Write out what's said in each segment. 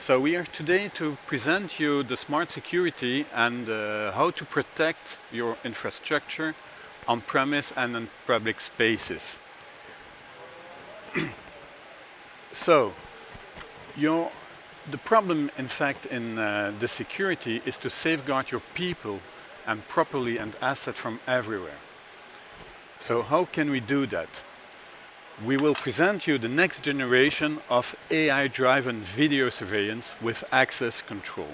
So we are today to present you the smart security and how to protect your infrastructure on-premise and in public spaces. So, the problem, in fact, in the security is to safeguard your people and properly and assets from everywhere. So how can we do that? We will present you the next generation of AI-driven video surveillance with access control.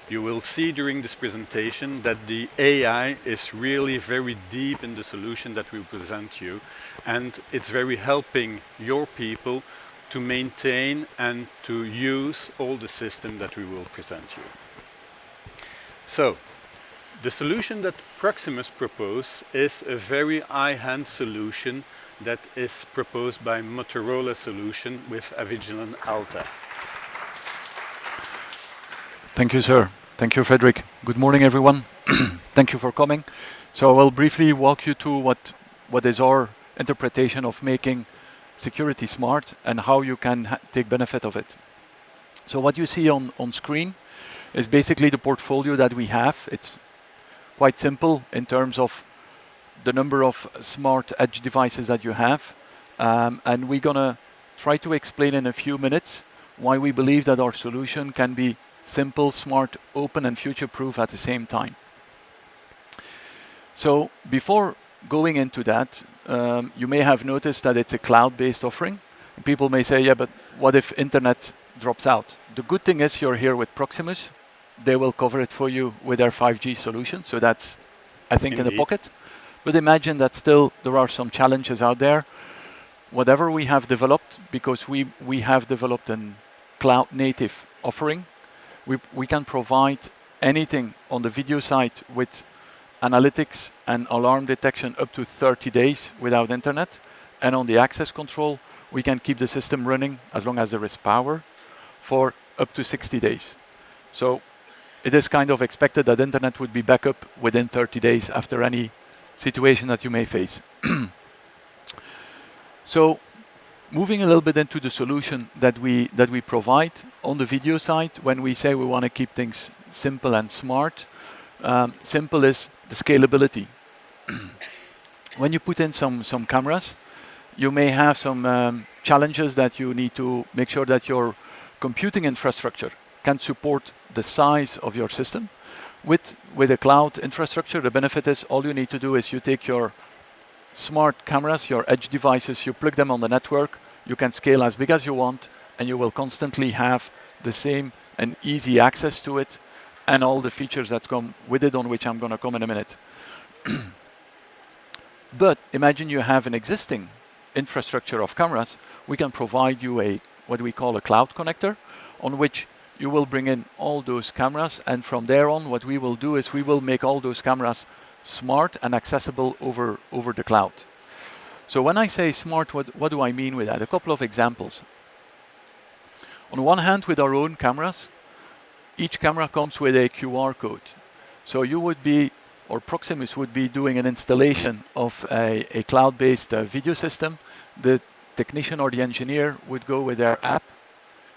You will see during this presentation that the AI is really very deep in the solution that we present you, and it's very helping your people to maintain and to use all the system that we will present you. So, the solution that Proximus proposes is a very high-end solution that is proposed by Motorola solution with Haegeman Alta. Thank you, sir. Thank you, Frederic. Good morning, everyone. Thank you for coming. So I will briefly walk you through what is our interpretation of making security smart and how you can take benefit of it. So what you see on screen is basically the portfolio that we have. It's quite simple in terms of the number of smart edge devices that you have. And we're gonna try to explain in a few minutes why we believe that our solution can be simple, smart, open, and future-proof at the same time. So before going into that, you may have noticed that it's a cloud-based offering. And people may say, yeah, but what if internet drops out? The good thing is you're here with Proximus. They will cover it for you with their 5G solution. So that's, I think, Indeed. in the pocket. But imagine that still there are some challenges out there. Whatever we have developed, because we have developed a cloud-native offering, we can provide anything on the video side with analytics and alarm detection up to 30 days without internet. And on the access control, we can keep the system running as long as there is power for up to 60 days. So it is kind of expected that internet would be back up within 30 days after any situation that you may face. So moving a little bit into the solution that we provide on the video side, when we say we want to keep things simple and smart, simple is the scalability. When you put in some cameras, you may have some challenges that you need to make sure that your computing infrastructure can support the size of your system. With a cloud infrastructure, the benefit is all you need to do is you take your smart cameras, your edge devices, you plug them on the network, you can scale as big as you want, and you will constantly have the same and easy access to it and all the features that come with it, on which I'm going to come in a minute. But imagine you have an existing infrastructure of cameras. We can provide you what we call a cloud connector, on which you will bring in all those cameras, and from there on, what we will do is we will make all those cameras smart and accessible over the cloud. So when I say smart, what do I mean with that? A couple of examples. On one hand, with our own cameras, each camera comes with a QR code. So you would be, or Proximus would be doing an installation of a cloud-based video system. The technician or the engineer would go with their app,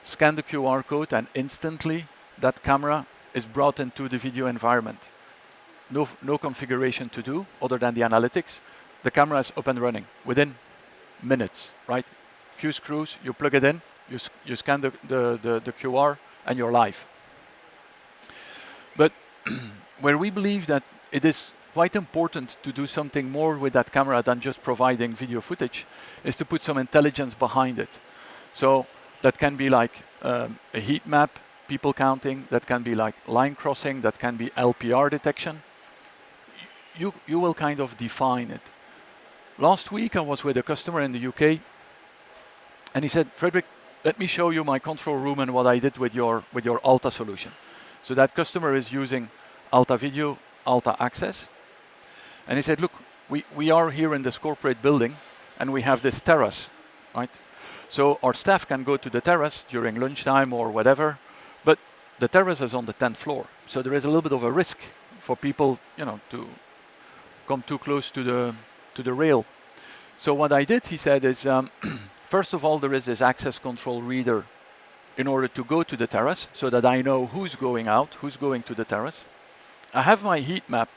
scan the QR code, and instantly that camera is brought into the video environment. No configuration to do other than the analytics. The camera is up and running within minutes, right? Few screws, you plug it in, you scan the QR, and you're live. But where we believe that it is quite important to do something more with that camera than just providing video footage is to put some intelligence behind it. So that can be like a heat map, people counting, that can be like line crossing, that can be LPR detection. You will kind of define it. Last week I was with a customer in the UK, and he said, Frederic, let me show you my control room and what I did with your Alta solution. So that customer is using Alta Video, Alta Access. And he said, look, we are here in this corporate building, and we have this terrace, right? So our staff can go to the terrace during lunchtime or whatever, but the terrace is on the 10th floor. So there is a little bit of a risk for people, to come too close to the rail. So what I did, he said, is first of all, there is this access control reader in order to go to the terrace so that I know who's going out, who's going to the terrace. I have my heat map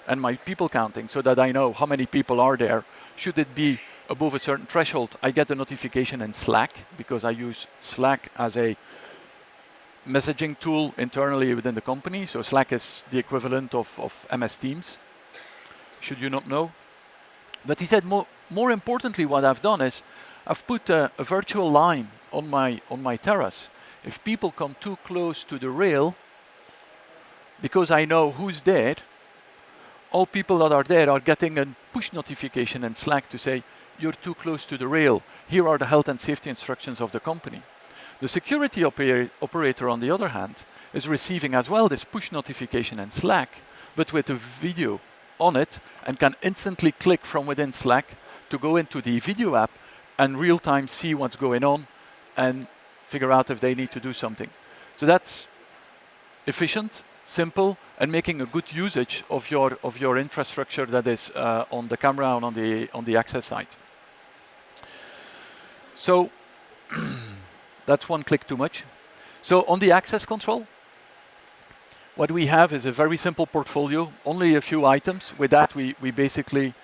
and my people counting so that I know how many people are there. Should it be above a certain threshold, I get a notification in Slack, because I use Slack as a messaging tool internally within the company. So Slack is the equivalent of MS Teams, should you not know. But he said more importantly, what I've done is I've put a virtual line on my terrace. If people come too close to the rail, because I know who's there, all people that are there are getting a push notification in Slack to say, you're too close to the rail. Here are the health and safety instructions of the company. The security operator, on the other hand, is receiving as well this push notification in Slack, but with a video on it, and can instantly click from within Slack to go into the video app and real time see what's going on and figure out if they need to do something. So that's efficient, simple, and making a good usage of your infrastructure that is on the camera and on the access side. So that's one click too much. So on the access control, what we have is a very simple portfolio, only a few items. With that, we basically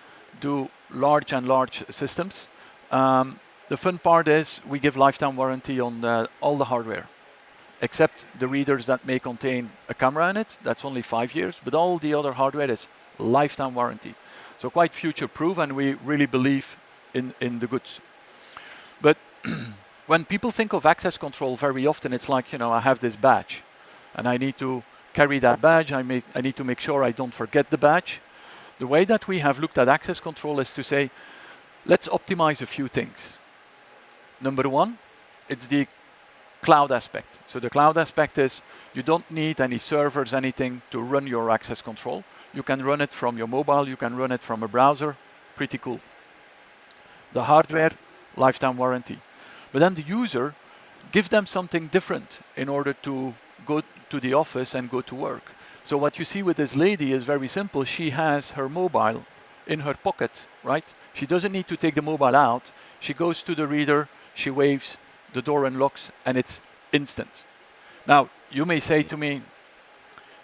do large systems. The fun part is we give lifetime warranty on all the hardware, except the readers that may contain a camera in it. That's only 5 years, but all the other hardware is lifetime warranty. So quite future-proof, and we really believe in the goods. But when people think of access control, very often it's like, I have this badge, and I need to carry that badge. I need to make sure I don't forget the badge. The way that we have looked at access control is to say, let's optimize a few things. Number one, it's the cloud aspect. So the cloud aspect is you don't need any servers, anything to run your access control. You can run it from your mobile, you can run it from a browser. Pretty cool. The hardware, lifetime warranty. But then the user, give them something different in order to go to the office and go to work. So what you see with this lady is very simple. She has her mobile in her pocket, right? She doesn't need to take the mobile out. She goes to the reader, she waves, the door unlocks, and it's instant. Now, you may say to me,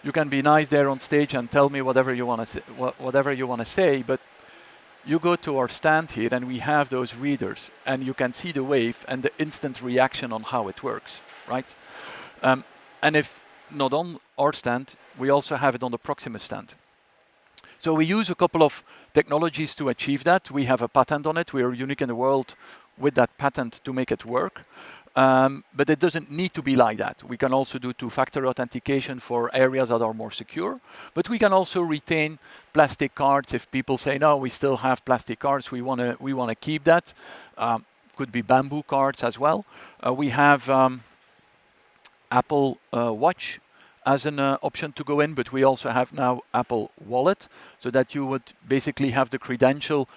you can be nice there on stage and tell me whatever you want to say, but you go to our stand here and we have those readers, and you can see the wave and the instant reaction on how it works, right? And if not on our stand, we also have it on the Proximus stand. So we use a couple of technologies to achieve that. We have a patent on it. We are unique in the world with that patent to make it work. But it doesn't need to be like that. We can also do two-factor authentication for areas that are more secure. But we can also retain plastic cards if people say, no, we still have plastic cards. We want to keep that. Could be bamboo cards as well. We have Apple Watch as an option to go in, but we also have now Apple Wallet, so that you would basically have the credential,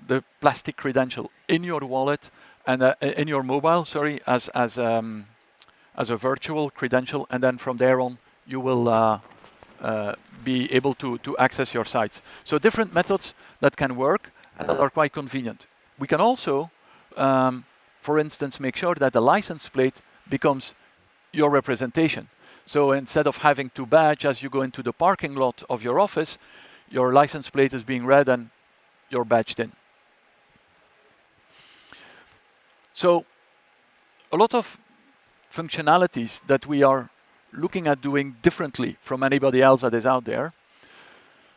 the plastic credential in your wallet and in your mobile, sorry, as a virtual credential, and then from there on you will be able to access your sites. So different methods that can work and that are quite convenient. We can also, for instance, make sure that the license plate becomes your representation. So instead of having to badge as you go into the parking lot of your office, your license plate is being read and you're badged in. So a lot of functionalities that we are looking at doing differently from anybody else that is out there.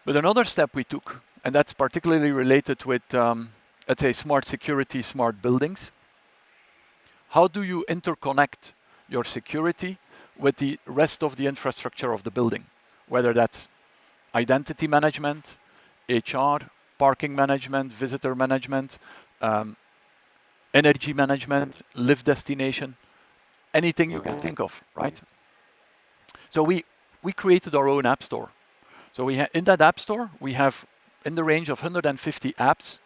But another step we took, and that's particularly related with, let's say, smart security, smart buildings. How do you interconnect your security with the rest of the infrastructure of the building? Whether that's identity management, HR, parking management, visitor management, energy management, lift destination, anything you can think of, right? So we created our own app store. So in that app store, we have in the range of 150 apps.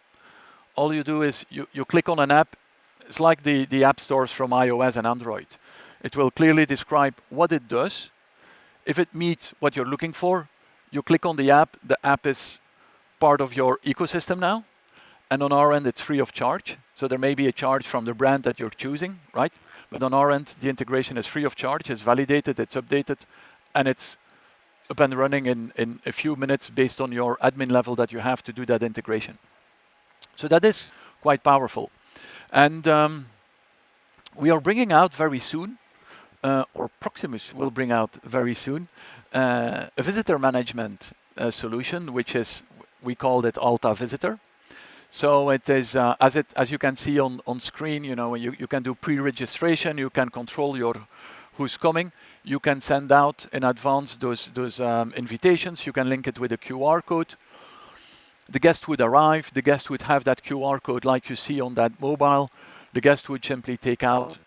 All you do is you click on an app. It's like the app stores from iOS and Android. It will clearly describe what it does. If it meets what you're looking for, you click on the app is part of your ecosystem now. and on our end, it's free of charge. So there may be a charge from the brand that you're choosing, right? But on our end, the integration is free of charge, it's validated, it's updated, and it's up and running in a few minutes based on your admin level that you have to do that integration. So that is quite powerful. And we are bringing out very soon, or Proximus will bring out very soon, a visitor management solution, which is, we called it Alta Visitor. So it is, as you can see on screen, you can do pre-registration, you can control who's coming, you can send out in advance those invitations, you can link it with a QR code. The guest would arrive, the guest would have that QR code like you see on that mobile. The guest would simply take out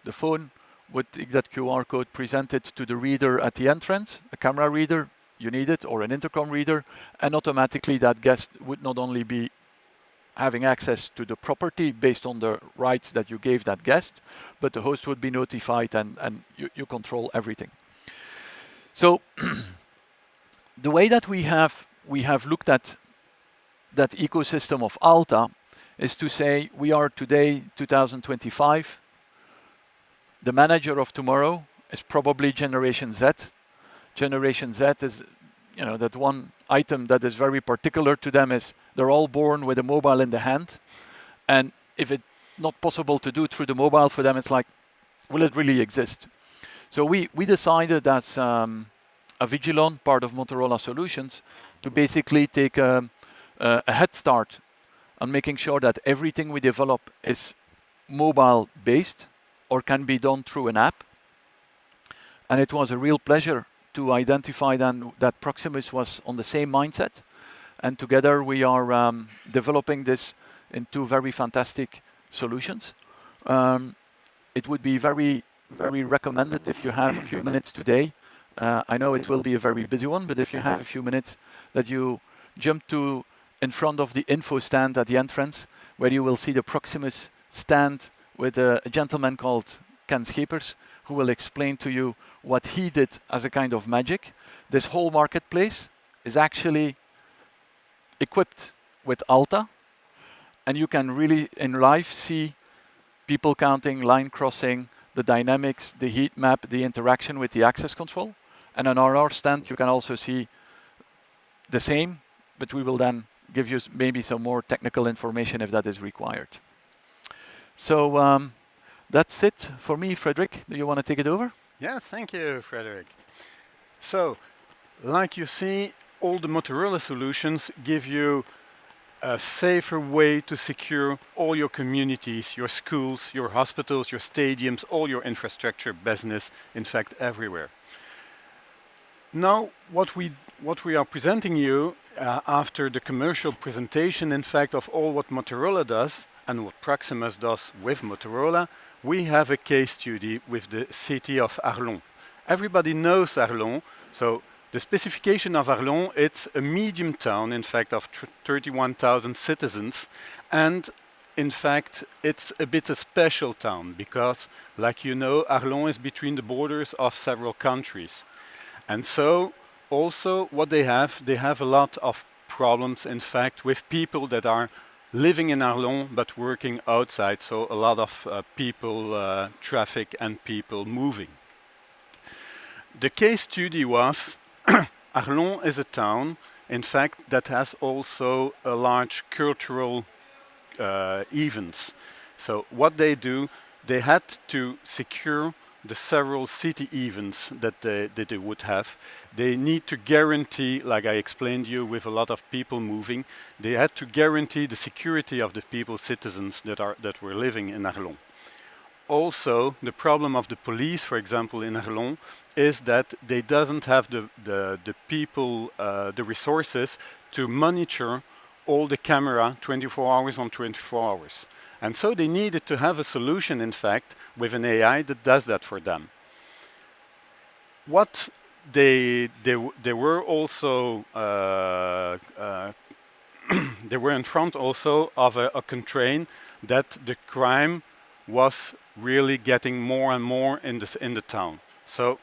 the phone, would take that QR code, present it to the reader at the entrance, a camera reader, you need it, or an intercom reader, and automatically that guest would not only be having access to the property based on the rights that you gave that guest, but the host would be notified and you control everything. So the way that we have looked at that ecosystem of Alta is to say we are today 2025. The manager of tomorrow is probably Generation Z. Generation Z is, that one item that is very particular to them is they're all born with a mobile in the hand. And if it's not possible to do through the mobile for them, it's like, will it really exist? So we decided as a Vigilon, part of Motorola Solutions, to basically take a head start on making sure that everything we develop is mobile based or can be done through an app. And it was a real pleasure to identify then that Proximus was on the same mindset. And together we are developing this into very fantastic solutions. It would be very, very recommended if you have a few minutes today. I know it will be a very busy one, but if you have a few minutes, that you jump in front of the info stand at the entrance, where you will see the Proximus stand with a gentleman called Ken Schepers, who will explain to you what he did as a kind of magic. This whole marketplace is actually equipped with Alta, and you can really in live see people counting, line crossing, the dynamics, the heat map, the interaction with the access control. And on our stand, you can also see the same, but we will then give you maybe some more technical information if that is required. So that's it for me, Frederic. Do you want to take it over? Yeah, thank you, Frederic. So, like you see, all the Motorola solutions give you a safer way to secure all your communities, your schools, your hospitals, your stadiums, all your infrastructure, business, in fact, everywhere. Now, what we are presenting you after the commercial presentation, in fact, of all what Motorola does and what Proximus does with Motorola, we have a case study with the city of Arlon. Everybody knows Arlon, so the specification of Arlon, it's a medium town, in fact, of 31,000 citizens, and in fact, it's a bit a special town because, like you know, Arlon is between the borders of several countries. And so, also, what they have a lot of problems, in fact, with people that are living in Arlon but working outside, so a lot of people, traffic and people moving. The case study was Arlon is a town, in fact, that has also a large cultural events. So what they do, they had to secure the several city events that they would have. They need to guarantee, like I explained to you, with a lot of people moving, they had to guarantee the security of the people, citizens that were living in Arlon. Also, the problem of the police, for example, in Arlon, is that they doesn't have the people, the resources to monitor all the camera 24 hours on 24 hours. And so they needed to have a solution, in fact, with an AI that does that for them. What they were also they were in front also of a constraint that the crime was really getting more and more in the town. So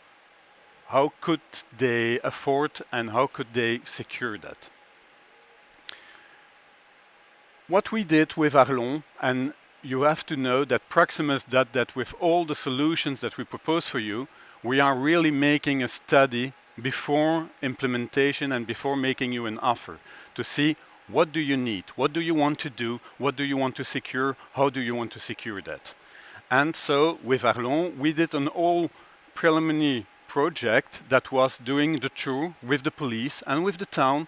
how could they afford and how could they secure that? What we did with Arlon, and you have to know that Proximus did that with all the solutions that we propose for you, we are really making a study before implementation and before making you an offer to see what do you need, what do you want to do, what do you want to secure, how do you want to secure that. And so with Arlon, we did an all preliminary project that was doing the tour with the police and with the town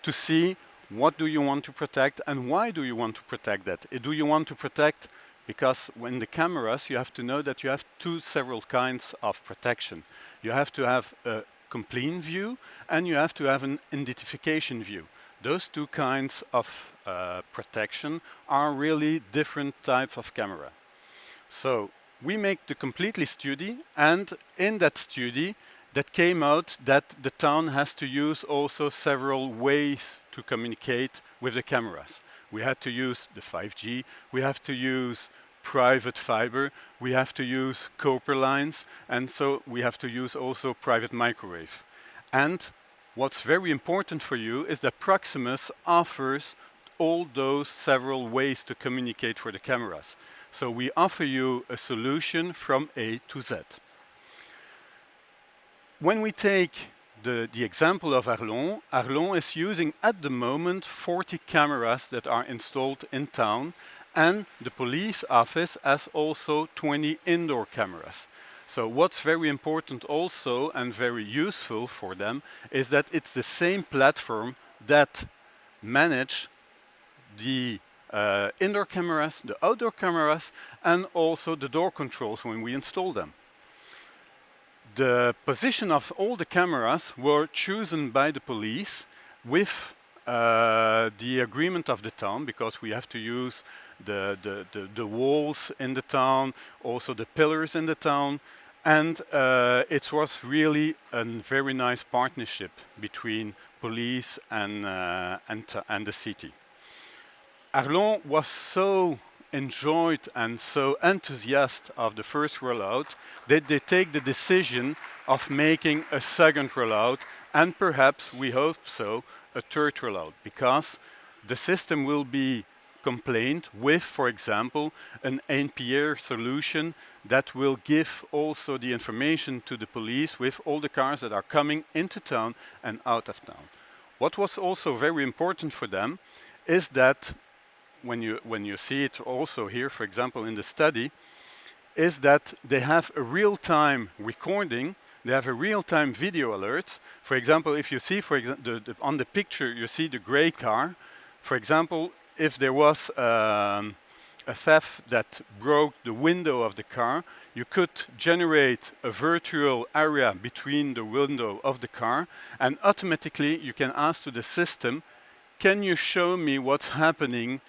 to see what do you want to protect and why do you want to protect that. Do you want to protect, because when the cameras, you have to know that you have several kinds of protection. You have to have a complete view and you have to have an identification view. Those two kinds of protection are really different types of camera. So we make the completely study, and in that study that came out that the town has to use also several ways to communicate with the cameras. We had to use the 5G, we have to use private fiber, we have to use copper lines, and so we have to use also private microwave. And what's very important for you is that Proximus offers all those several ways to communicate for the cameras. So we offer you a solution from A to Z. When we take the example of Arlon, Arlon is using at the moment 40 cameras that are installed in town, and the police office has also 20 indoor cameras. So what's very important also and very useful for them is that it's the same platform that manage the indoor cameras, the outdoor cameras, and also the door controls when we install them. The position of all the cameras were chosen by the police with the agreement of the town, because we have to use the walls in the town, also the pillars in the town, and it was really a very nice partnership between police and the city. Arlon was so enjoyed and so enthusiastic of the first rollout that they take the decision of making a second rollout, and perhaps, we hope so, a third rollout, because the system will be complained with, for example, an NPR solution that will give also the information to the police with all the cars that are coming into town and out of town. What was also very important for them is that when you see it also here, for example, in the study, is that they have a real-time recording, they have a real-time video alert. For example, if you see, on the picture, you see the gray car. For example, if there was a theft that broke the window of the car, you could generate a virtual area between the window of the car, and automatically you can ask to the system, can you show me what's happening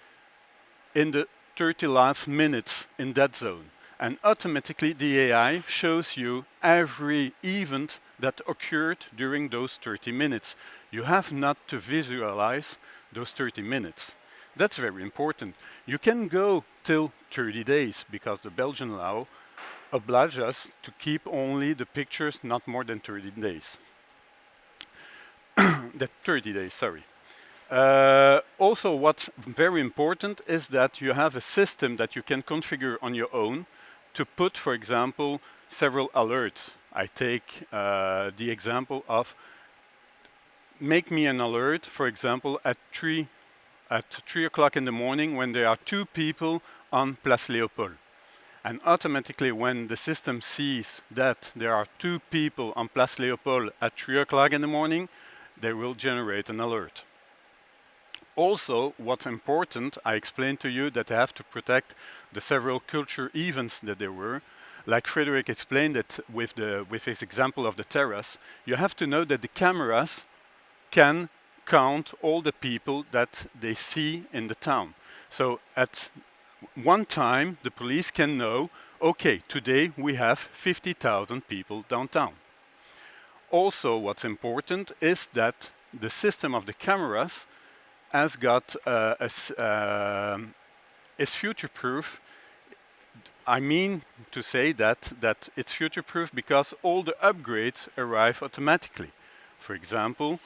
in the 30 last minutes in that zone? And automatically the AI shows you every event that occurred during those 30 minutes. You have not to visualize those 30 minutes. That's very important. You can go till 30 days because the Belgian law obliges us to keep only the pictures not more than 30 days. 30 days, sorry. Also, what's very important is that you have a system that you can configure on your own to put, for example, several alerts. I take the example of make me an alert, for example, at 3 o'clock in the morning when there are 2 people on Place Léopold. And automatically when the system sees that there are 2 people on Place Léopold at 3 o'clock in the morning, they will generate an alert. Also, what's important, I explained to you that they have to protect the several culture events that there were. Like Frederic explained it with his example of the terrace, you have to know that the cameras can count all the people that they see in the town. So at one time, the police can know, okay, today we have 50,000 people downtown. Also, what's important is that the system of the cameras has got is future-proof. I mean to say that it's future-proof because all the upgrades arrive automatically. For example,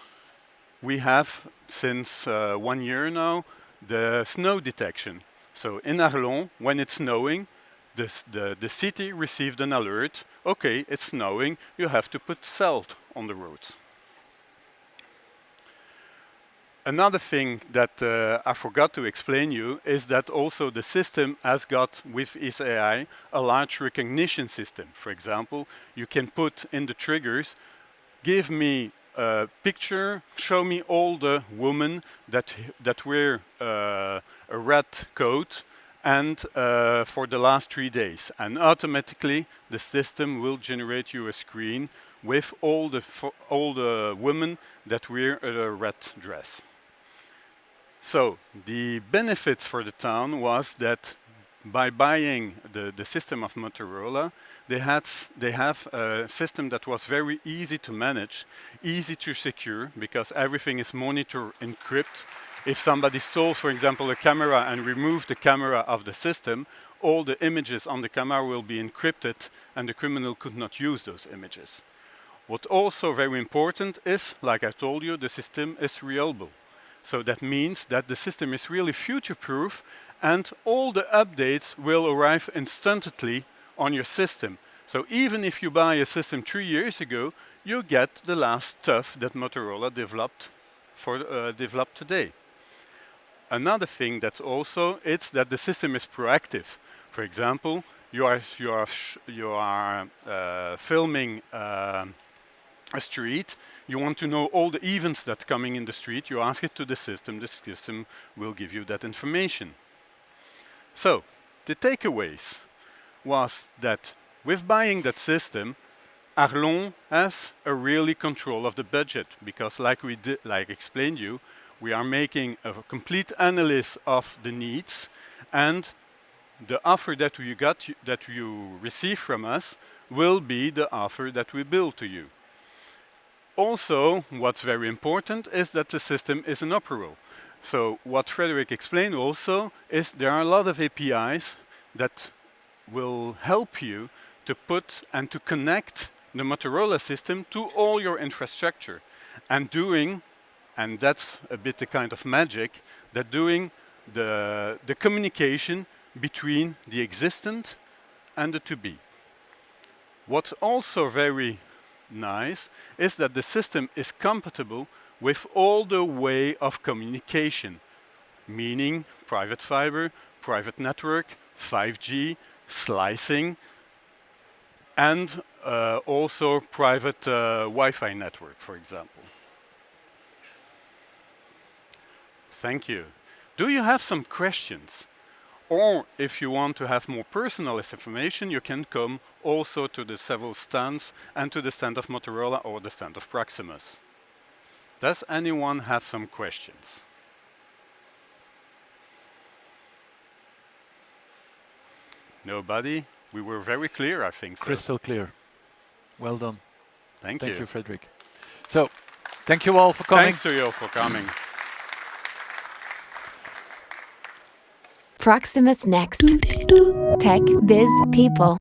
we have since 1 year now the snow detection. So in Arlon, when it's snowing, the city received an alert, okay, it's snowing, you have to put salt on the roads. Another thing that I forgot to explain you is that also the system has got, with its AI, a large recognition system. For example, you can put in the triggers, give me a picture, show me all the women that wear a red coat and for the last 3 days. And automatically the system will generate you a screen with all the women that wear a red dress. So the benefits for the town was that by buying the system of Motorola, they have a system that was very easy to manage, easy to secure, because everything is monitored, encrypted. If somebody stole, for example, a camera and removed the camera of the system, all the images on the camera will be encrypted and the criminal could not use those images. What also very important is, like I told you, the system is reliable. So that means that the system is really future-proof and all the updates will arrive instantly on your system. So even if you buy a system 3 years ago, you get the last stuff that Motorola developed today. Another thing that's also, it's that the system is proactive. For example, you are filming a street, you want to know all the events that are coming in the street, you ask it to the system will give you that information. So, the takeaways was that with buying that system, Arlon has a really control of the budget, because like explained you, we are making a complete analysis of the needs, and the offer that you receive from us will be the offer that we build to you. Also, what's very important is that the system is interoperable. So what Frederic explained also is there are a lot of APIs that will help you to put and to connect the Motorola system to all your infrastructure. And that's a bit the kind of magic, that doing the communication between the existent and the to-be. What's also very nice is that the system is compatible with all the way of communication, meaning private fiber, private network, 5G, slicing, and also private Wi-Fi network, for example. Thank you. Do you have some questions? Or if you want to have more personalized information, you can come also to the several stands and to the stand of Motorola or the stand of Proximus. Does anyone have some questions? Nobody? We were very clear, I think so. Crystal clear. Well done. Thank you. Thank you, Frederic. So, thank you all for coming. Thanks to you all for coming. Proximus next. Tech Biz People.